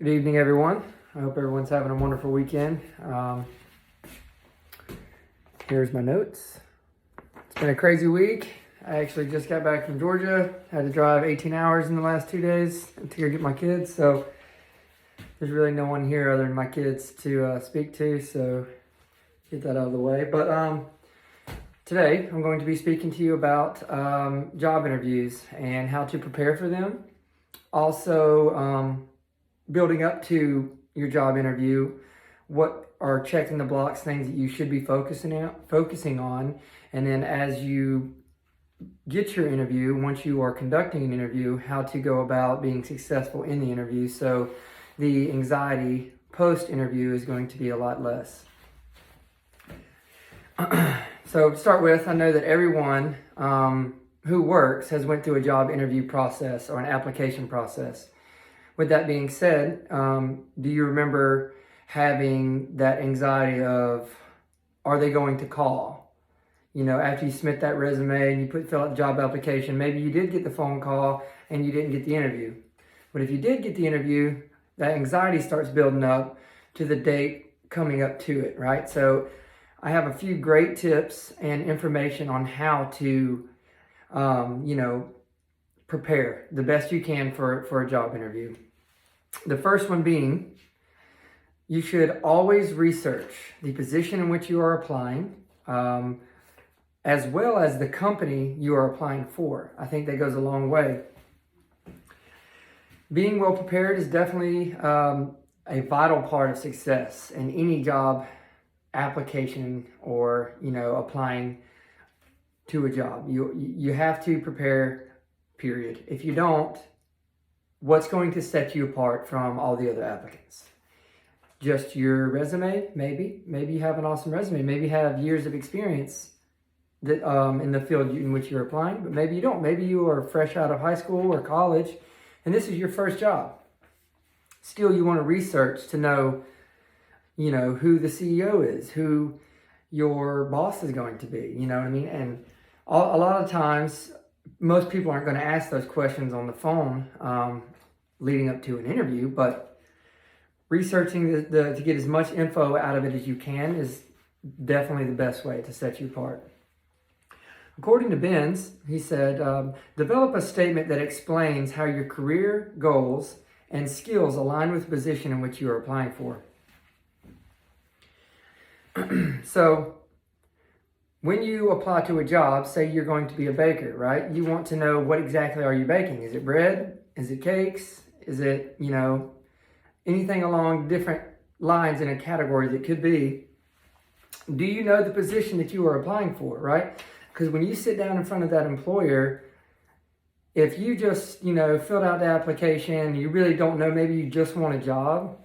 Good evening, everyone. I hope everyone's having a wonderful weekend. Here's my notes. It's been a crazy week. I actually just got back from Georgia. Had to drive 18 hours in the last 2 days to go get my kids. So there's really no one here other than my kids to speak to. So get that out of the way. But today I'm going to be speaking to you about job interviews and how to prepare for them. Also, building up to your job interview, what are checking the blocks, things that you should be focusing on, and then as you get your interview, once you are conducting an interview, how to go about being successful in the interview, so the anxiety post-interview is going to be a lot less. So to start with, I know that everyone who works has went through a job interview process or an application process. With that being said, do you remember having that anxiety of, are they going to call? You know, after you submit that resume and you fill out the job application, maybe you did get the phone call and you didn't get the interview. But if you did get the interview, that anxiety starts building up to the date coming up to it, right? So I have a few great tips and information on how to, prepare the best you can for a job interview. The first one being, you should always research the position in which you are applying, as well as the company you are applying for. I think that goes a long way. Being well prepared is definitely a vital part of success in any job application or, applying to a job. You have to prepare, period. If you don't, what's going to set you apart from all the other applicants? Just your resume, maybe. Maybe you have an awesome resume. Maybe you have years of experience that in the field in which you're applying, but maybe you don't. Maybe you are fresh out of high school or college, and this is your first job. Still, you want to research to know, who the CEO is, who your boss is going to be, you know what I mean? And a lot of times, most people aren't going to ask those questions on the phone leading up to an interview, but researching to get as much info out of it as you can is definitely the best way to set you apart. According to Benz, he said, develop a statement that explains how your career goals and skills align with the position in which you are applying for. So, when you apply to a job, say you're going to be a baker, right? You want to know, what exactly are you baking? Is it bread? Is it cakes? Is it, anything along different lines in a category that could be? Do you know the position that you are applying for, right? Because when you sit down in front of that employer, if you just, filled out the application, you really don't know, maybe you just want a job,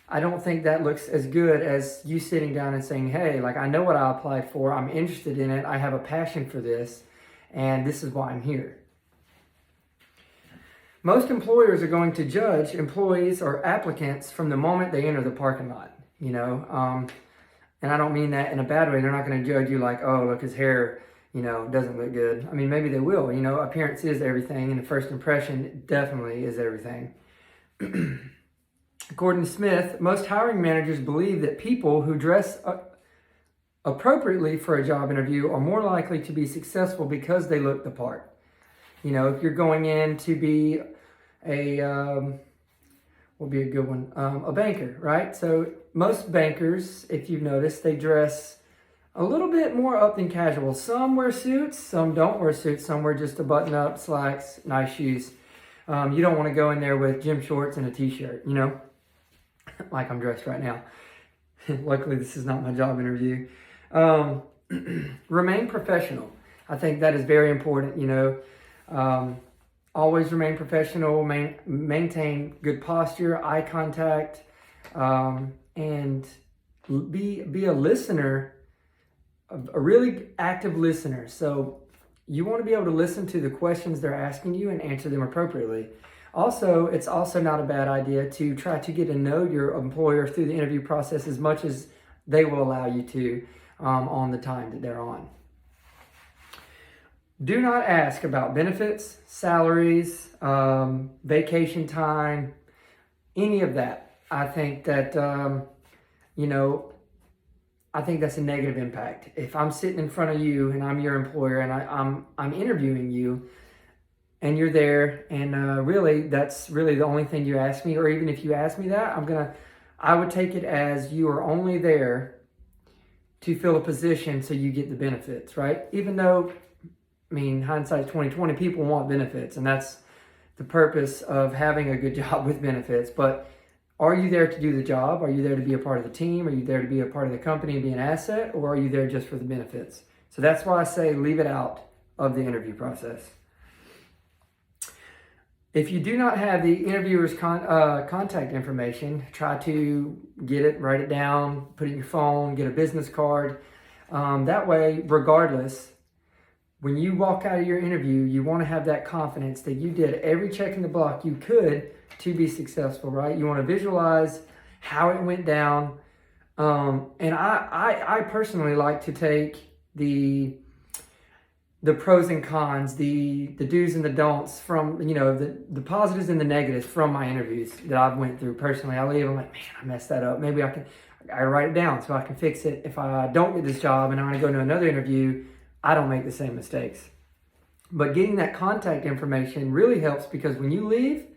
I don't think that looks as good as you sitting down and saying, hey, I know what I applied for, I'm interested in it, I have a passion for this, and this is why I'm here. Most employers are going to judge employees or applicants from the moment they enter the parking lot, and I don't mean that in a bad way. They're not going to judge you like, oh, look, his hair, doesn't look good. I mean, maybe they will, appearance is everything, and the first impression definitely is everything. According to Smith, most hiring managers believe that people who dress appropriately for a job interview are more likely to be successful because they look the part. If you're going in to be a banker, right? So most bankers, if you've noticed, they dress a little bit more up than casual. Some wear suits, some don't wear suits, some wear just a button-up, slacks, nice shoes. You don't want to go in there with gym shorts and a t-shirt, like I'm dressed right now. Luckily, this is not my job interview. Remain professional. I think that is very important, always remain professional, maintain good posture, eye contact, and be a listener, a really active listener. So you want to be able to listen to the questions they're asking you and answer them appropriately. Also, it's also not a bad idea to try to get to know your employer through the interview process as much as they will allow you to on the time that they're on. Do not ask about benefits, salaries, vacation time, any of that, I think that, I think that's a negative impact. If I'm sitting in front of you and I'm your employer and I'm interviewing you and you're there and really that's really the only thing you ask me, or even if you ask me that, I would take it as you are only there to fill a position so you get the benefits, right? Even though, hindsight's 2020, people want benefits, and that's the purpose of having a good job with benefits. But are you there to do the job? Are you there to be a part of the team? Are you there to be a part of the company and be an asset? Or are you there just for the benefits? So that's why I say leave it out of the interview process. If you do not have the interviewer's contact information, try to get it, write it down, put it in your phone, get a business card. That way, regardless, when you walk out of your interview, you want to have that confidence that you did every check in the block you could to be successful, right? You want to visualize how it went down. And I personally like to take the pros and cons, the do's and the don'ts from, the positives and the negatives from my interviews that I've went through personally. I leave, I'm like, man, I messed that up. Maybe I write it down so I can fix it. If I don't get this job and I want to go to another interview, I don't make the same mistakes. But getting that contact information really helps, because when you leave,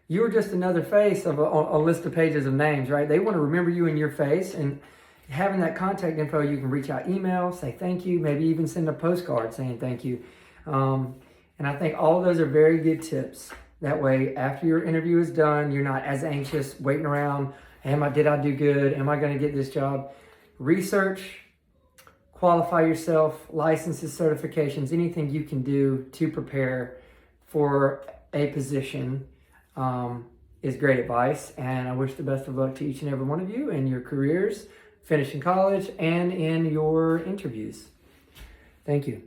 you're just another face of a list of pages of names, right? They want to remember you and your face, and having that contact info, you can reach out, email, say thank you, maybe even send a postcard saying thank you. And I think all of those are very good tips. That way, after your interview is done, you're not as anxious, waiting around, did I do good? Am I going to get this job? Research, qualify yourself, licenses, certifications, anything you can do to prepare for a position is great advice. And I wish the best of luck to each and every one of you in your careers, finishing college, and in your interviews. Thank you.